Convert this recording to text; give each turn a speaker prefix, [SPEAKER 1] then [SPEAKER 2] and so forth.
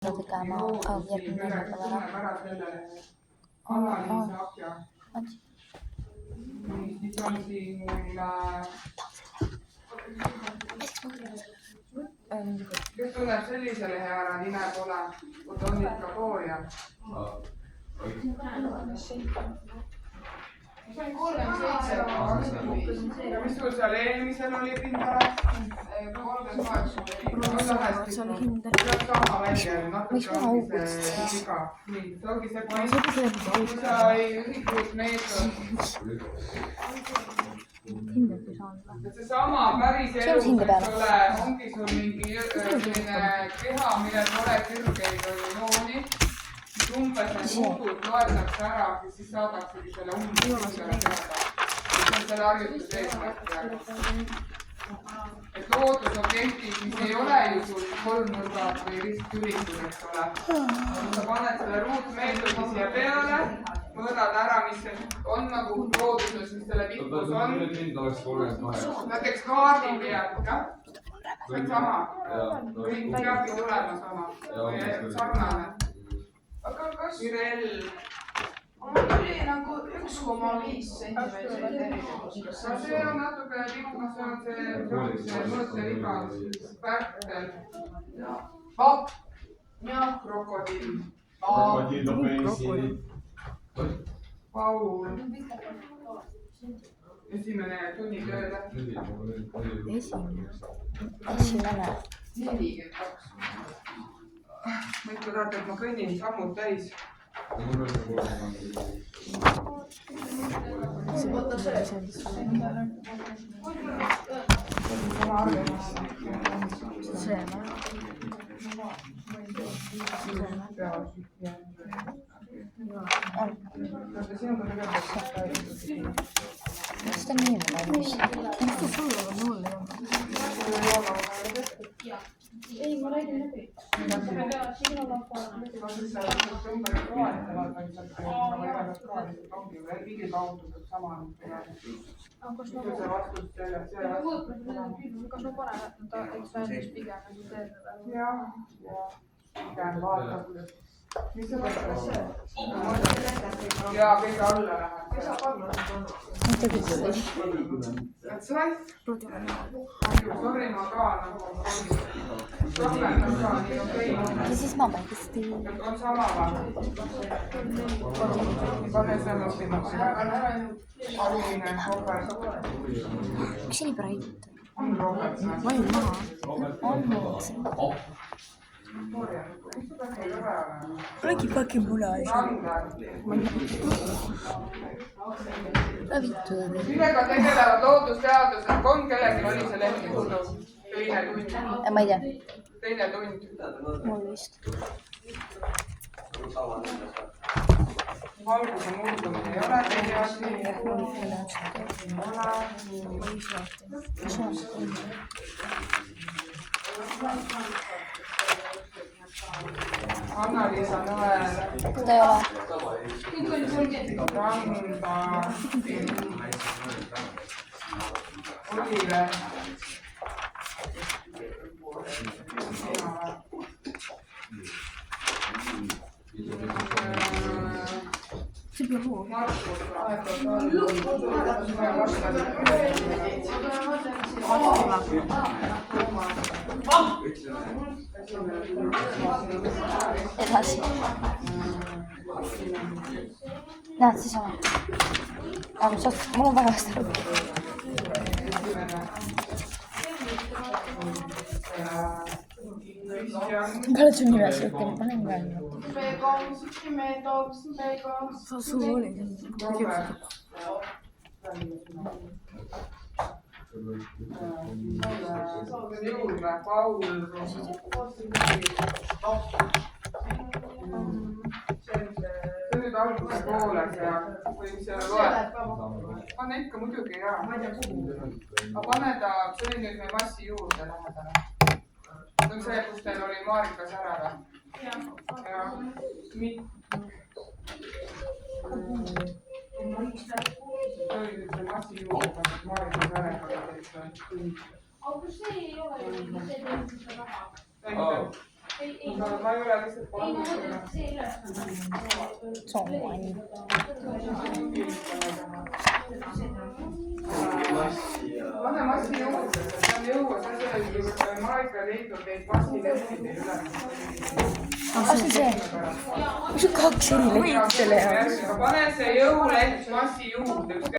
[SPEAKER 1] tegema järgmine nädal ära.
[SPEAKER 2] Siis on siin kes tunneb sellise lehe ära, nime pole, kui on ikka kooria. See on 37. Ja mis sul seal eelmisel oli pindala? 38. See on sama välja, natuke ongi see viga. Nii, see ongi see point. Kui sa ei ühikuid meetod. Et see sama päris elus, eks ole, ongi sul mingi keha, millel pole kirgeid või jooni. Umbes need muudud loetakse ära ja siis saadaksegi selle umbusele teada. See on selle harjutuse eesmärk. Et loodusobjektid, mis ei ole ju sul kolmnurgad või risttülikud, eks ole. Sa paned selle ruutmeetodi siia peale, mõõdad ära, mis on nagu looduses, mis selle pikkus on. Näiteks kaardi pealt, jah? See on sama. Kõik peabki tulema sama. Või sarnane. Aga kas mul tuli nagu 1,5 sentimeetrit erinevus. See on natuke liikma, see on see mõõteviga, pärtel. Papp ja krokodill. Paul. Esimene tunni tööle.
[SPEAKER 1] Esimene.
[SPEAKER 2] 42. Mõtle tahate, et ma kõnnin sammud täis.
[SPEAKER 1] Kas ta nii valmis?
[SPEAKER 3] Mis ta sulle on mulle? Ei, ma räägin läbi. Kas ma panen, et ta väärtus pigem teedada?
[SPEAKER 2] Jah, pigem vaatab. Mis see võttes? Jaa, kõige alla läheb. Kes saab alla? Et slaif? Sorry, ma ka nagu rohkem ka nii okei.
[SPEAKER 1] Ja siis ma väikesti.
[SPEAKER 2] On sama vaan. Pane selle õppimaks. Alumine, kober.
[SPEAKER 1] Miks nii praegult?
[SPEAKER 2] On rohkem.
[SPEAKER 1] Vaju maha. On. Räägi fucking muna asja.
[SPEAKER 2] Millega tegelevad loodusteadused? On kellelgi oli see leht juhtus? Teine tund.
[SPEAKER 1] Ma ei tea.
[SPEAKER 2] Teine tund.
[SPEAKER 1] Mul vist.
[SPEAKER 2] Valguse murdumine ei ole teine asi. Anna-Liisa Nõel.
[SPEAKER 1] Ta ei ole.
[SPEAKER 2] Randa. Oliver. Markus.
[SPEAKER 1] Edasi. Näed, siis on. Aga mul on väga hästi rõõm. Palju sul nimes ütleb, panen ka niimoodi. Sa suu oli.
[SPEAKER 2] Juurde, Paul. Nüüd alguse poole seal, või mis seal loeb. Pane ikka muidugi hea. Aga pane ta, see oli nüüd meie massi juurde lähedale. See on see, kus teil oli Marika Särava. Ja. See oli nüüd see massi juurde, Marika Särava. Aga see ei ole ju, see teenib seda raha. Ma ei ole lihtsalt
[SPEAKER 1] Soomani.
[SPEAKER 2] pane massi juurde, see on jõuas, Marika leidnud neid massilehtide üle.
[SPEAKER 1] Kas see? Mis on 2 eri lehti selle jaoks?
[SPEAKER 2] pane see jõuleht massi juurde.